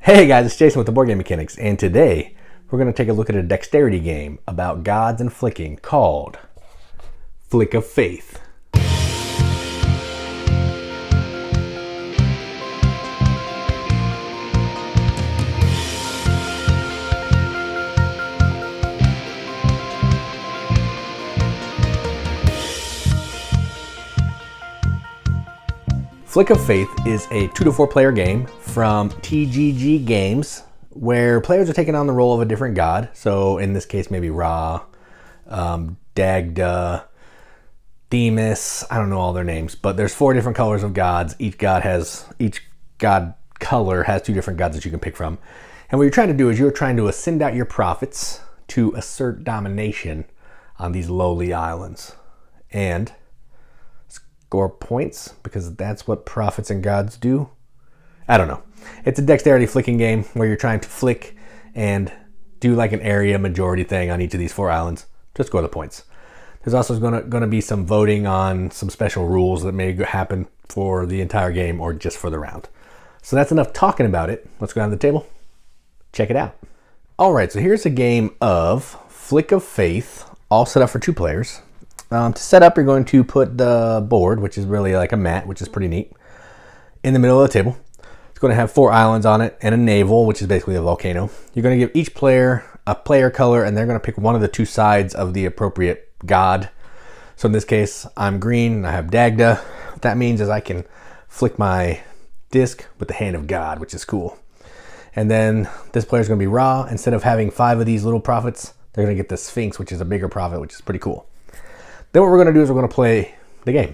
Hey guys, it's Jason with the Board Game Mechanics, and today we're going to take a look at a dexterity game about gods and flicking called Flick of Faith. Flick of Faith is a 2 to 4 player game from TGG Games where players are taking on the role of a different god. So in this case, maybe Ra, Dagda, Themis. I don't know all their names, but there's 4 different colors of gods. Each god color has 2 different gods that you can pick from. And what you're trying to do is you're trying to send out your prophets to assert domination on these lowly islands and score points, because that's what prophets and gods do. I don't know. It's a dexterity flicking game where you're trying to flick and do like an area majority thing on each of these 4 islands to score the points. There's also going to be some voting on some special rules that may happen for the entire game or just for the round. So that's enough talking about it. Let's go down to the table. Check it out. All right, so here's a game of Flick of Faith, all set up for 2 players. To set up, you're going to put the board, which is really like a mat, which is pretty neat, in the middle of the table. It's going to have 4 islands on it and a navel, which is basically a volcano. You're going to give each player a player color, and they're going to pick one of the 2 sides of the appropriate god. So in this case, I'm green and I have Dagda. What that means is I can flick my disc with the hand of God, which is cool. And then this player is going to be Ra. Instead of having 5 of these little prophets, they're going to get the Sphinx, which is a bigger prophet, which is pretty cool. Then what we're going to do is we're going to play the game.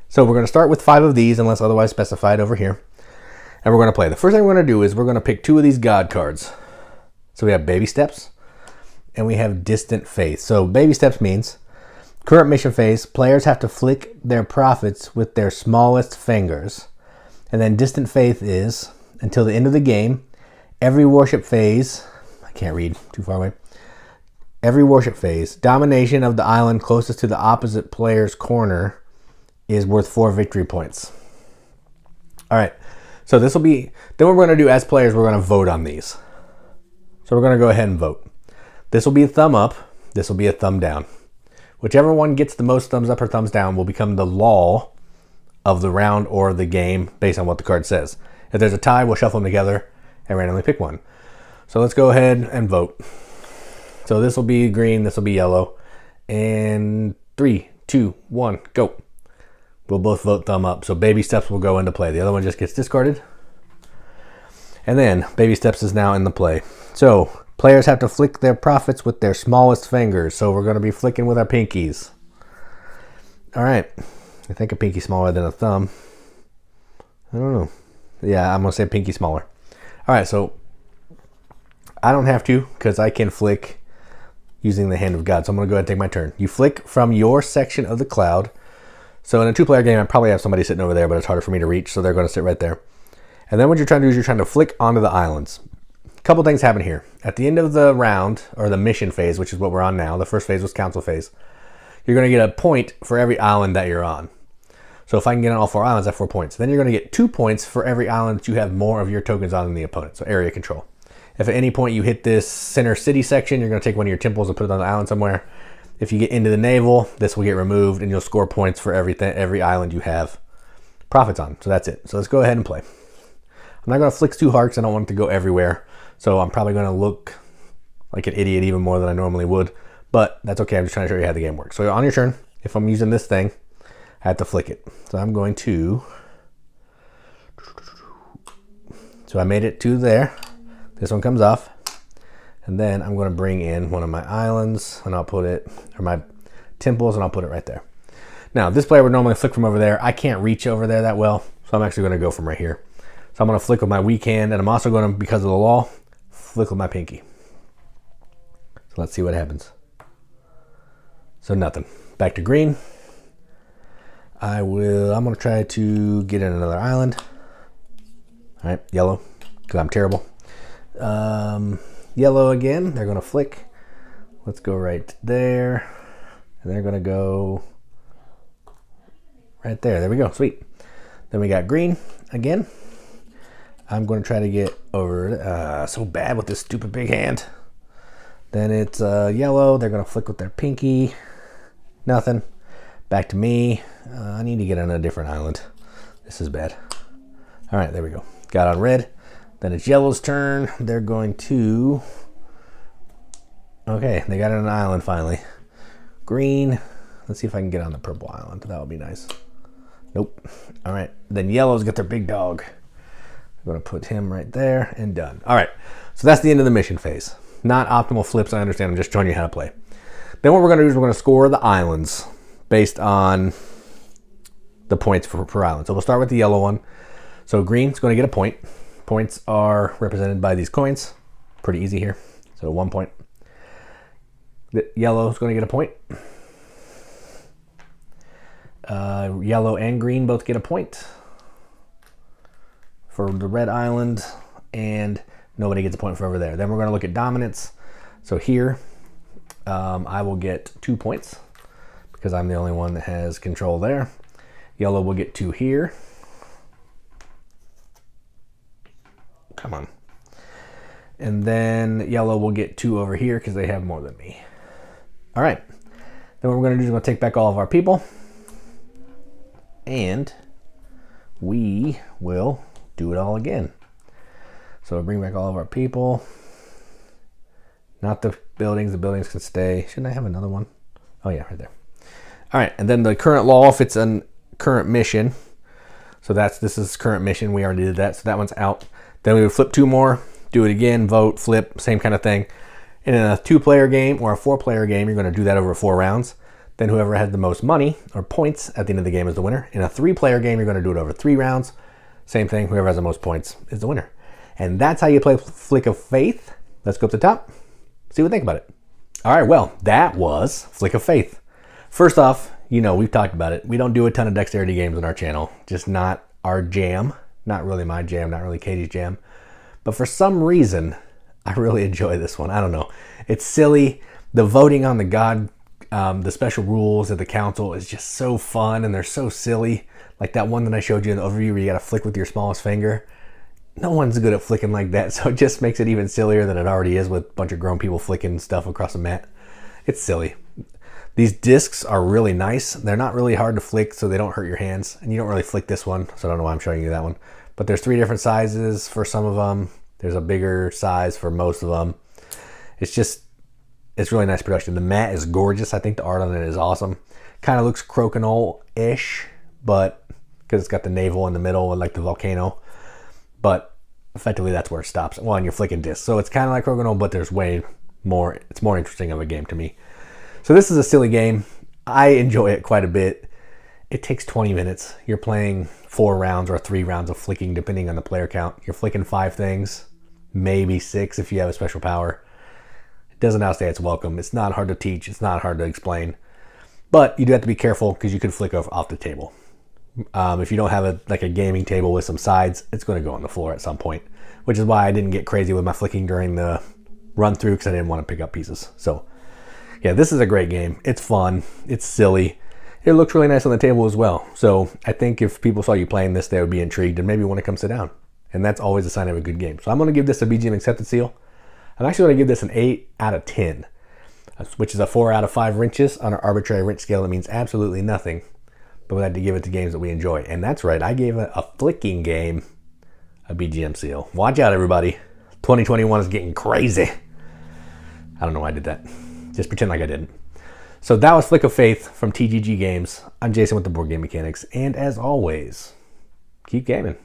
So we're going to start with 5 of these, unless otherwise specified over here. And we're going to play. The first thing we're going to do is we're going to pick 2 of these god cards. So we have Baby Steps and we have Distant Faith. So Baby Steps means current mission phase, players have to flick their prophets with their smallest fingers. And then Distant Faith is until the end of the game, every worship phase, I can't read, too far away. Every worship phase, domination of the island closest to the opposite player's corner is worth 4 victory points. All right, so this will be, then what we're going to do as players, we're going to vote on these. So we're going to go ahead and vote. This will be a thumb up, this will be a thumb down. Whichever one gets the most thumbs up or thumbs down will become the law of the round or the game based on what the card says. If there's a tie, we'll shuffle them together and randomly pick one. So let's go ahead and vote. So this will be green, this will be yellow. And 3, 2, 1, go. We'll both vote thumb up. So Baby Steps will go into play. The other one just gets discarded. And then Baby Steps is now in the play. So players have to flick their prophets with their smallest fingers. So we're going to be flicking with our pinkies. All right. I think a pinky smaller than a thumb. I don't know. Yeah, I'm going to say pinky smaller. All right, so I don't have to because I can flick using the hand of God. So I'm going to go ahead and take my turn. You flick from your section of the cloud. So in a 2-player game, I probably have somebody sitting over there, but it's harder for me to reach, so they're going to sit right there. And then what you're trying to do is you're trying to flick onto the islands. A couple things happen here. At the end of the round, or the mission phase, which is what we're on now, the first phase was council phase, you're going to get a point for every island that you're on. So if I can get on all 4 islands, I have 4 points. Then you're going to get 2 points for every island that you have more of your tokens on than the opponent, so area control. If at any point you hit this center city section, you're going to take one of your temples and put it on the island somewhere. If you get into the navel, this will get removed and you'll score points for every island you have prophets on. So that's it. So let's go ahead and play. I'm not going to flick too hard because I don't want it to go everywhere. So I'm probably going to look like an idiot even more than I normally would. But that's okay. I'm just trying to show you how the game works. So on your turn, if I'm using this thing, I have to flick it. So I'm going to... So I made it to there. This one comes off, and then I'm going to bring in one of my islands, and I'll put it, or my temples, and I'll put it right there. Now, this player would normally flick from over there. I can't reach over there that well, so I'm actually going to go from right here. So I'm going to flick with my weak hand, and I'm also going to, because of the law, flick with my pinky. So let's see what happens. So nothing. Back to green. I'm going to try to get in another island. All right, yellow, because I'm terrible. Yellow again, they're going to flick. Let's go right there. And they're going to go right there. There we go, sweet. Then we got green again. I'm going to try to get over so bad with this stupid big hand. Then it's yellow. They're going to flick with their pinky. Nothing. Back to me. I need to get on a different island. This is bad. All right, there we go. Got on red. Then it's yellow's turn. They're going to... Okay, they got on an island finally. Green. Let's see if I can get on the purple island. That would be nice. Nope. All right. Then yellow's got their big dog. I'm going to put him right there and done. All right. So that's the end of the mission phase. Not optimal flips, I understand. I'm just showing you how to play. Then what we're going to do is we're going to score the islands based on the points per island. So we'll start with the yellow one. So green's going to get a point. Points are represented by these coins. Pretty easy here. So 1 point. The yellow is going to get a point. Yellow and green both get a point for the red island, and nobody gets a point for over there. Then we're going to look at dominance. So here, I will get 2 points because I'm the only one that has control there. Yellow will get 2 here. Come on. And then yellow will get 2 over here because they have more than me. All right. Then what we're going to do is we're going to take back all of our people. And we will do it all again. So bring back all of our people. Not the buildings. The buildings can stay. Shouldn't I have another one? Oh yeah, right there. All right, and then the current law, if it's a current mission. So this is current mission. We already did that, so that one's out. Then we would flip 2 more, do it again, vote, flip, same kind of thing. And in a 2-player game or a 4-player game, you're going to do that over 4 rounds. Then whoever has the most money or points at the end of the game is the winner. In a 3-player game, you're going to do it over 3 rounds. Same thing, whoever has the most points is the winner. And that's how you play Flick of Faith. Let's go up to the top, see what you think about it. All right, well, that was Flick of Faith. First off, you know, we've talked about it. We don't do a ton of dexterity games on our channel. Just not our jam. Not really my jam, not really Katie's jam. But for some reason, I really enjoy this one. I don't know. It's silly. The voting on the special rules at the council is just so fun, and they're so silly. Like that one that I showed you in the overview where you got to flick with your smallest finger. No one's good at flicking like that, so it just makes it even sillier than it already is with a bunch of grown people flicking stuff across a mat. It's silly. These discs are really nice. They're not really hard to flick, so they don't hurt your hands. And you don't really flick this one, so I don't know why I'm showing you that one. But there's 3 different sizes for some of them. There's a bigger size for most of them. It's really nice production. The mat is gorgeous. I think the art on it is awesome. Kind of looks crokinole-ish, but because it's got the navel in the middle and like the volcano. But effectively that's where it stops. Well, and you're flicking discs. So it's kind of like crokinole, but there's way more. It's more interesting of a game to me. So this is a silly game. I enjoy it quite a bit. It takes 20 minutes. You're playing 4 rounds or 3 rounds of flicking, depending on the player count. You're flicking 5 things, maybe 6 if you have a special power. It doesn't outstay its welcome. It's not hard to teach. It's not hard to explain. But you do have to be careful because you could flick off the table. If you don't have a gaming table with some sides, it's going to go on the floor at some point, which is why I didn't get crazy with my flicking during the run through because I didn't want to pick up pieces. So yeah, this is a great game. It's fun. It's silly. It looks really nice on the table as well. So I think if people saw you playing this, they would be intrigued and maybe want to come sit down. And that's always a sign of a good game. So I'm going to give this a BGM accepted seal. I'm actually going to give this an 8 out of 10, which is a 4 out of 5 wrenches on an arbitrary wrench scale. That means absolutely nothing, but we had to give it to games that we enjoy. And that's right. I gave a flicking game a BGM seal. Watch out, everybody. 2021 is getting crazy. I don't know why I did that. Just pretend like I didn't. So that was Flick of Faith from TGG Games. I'm Jason with the Board Game Mechanics. And as always, keep gaming.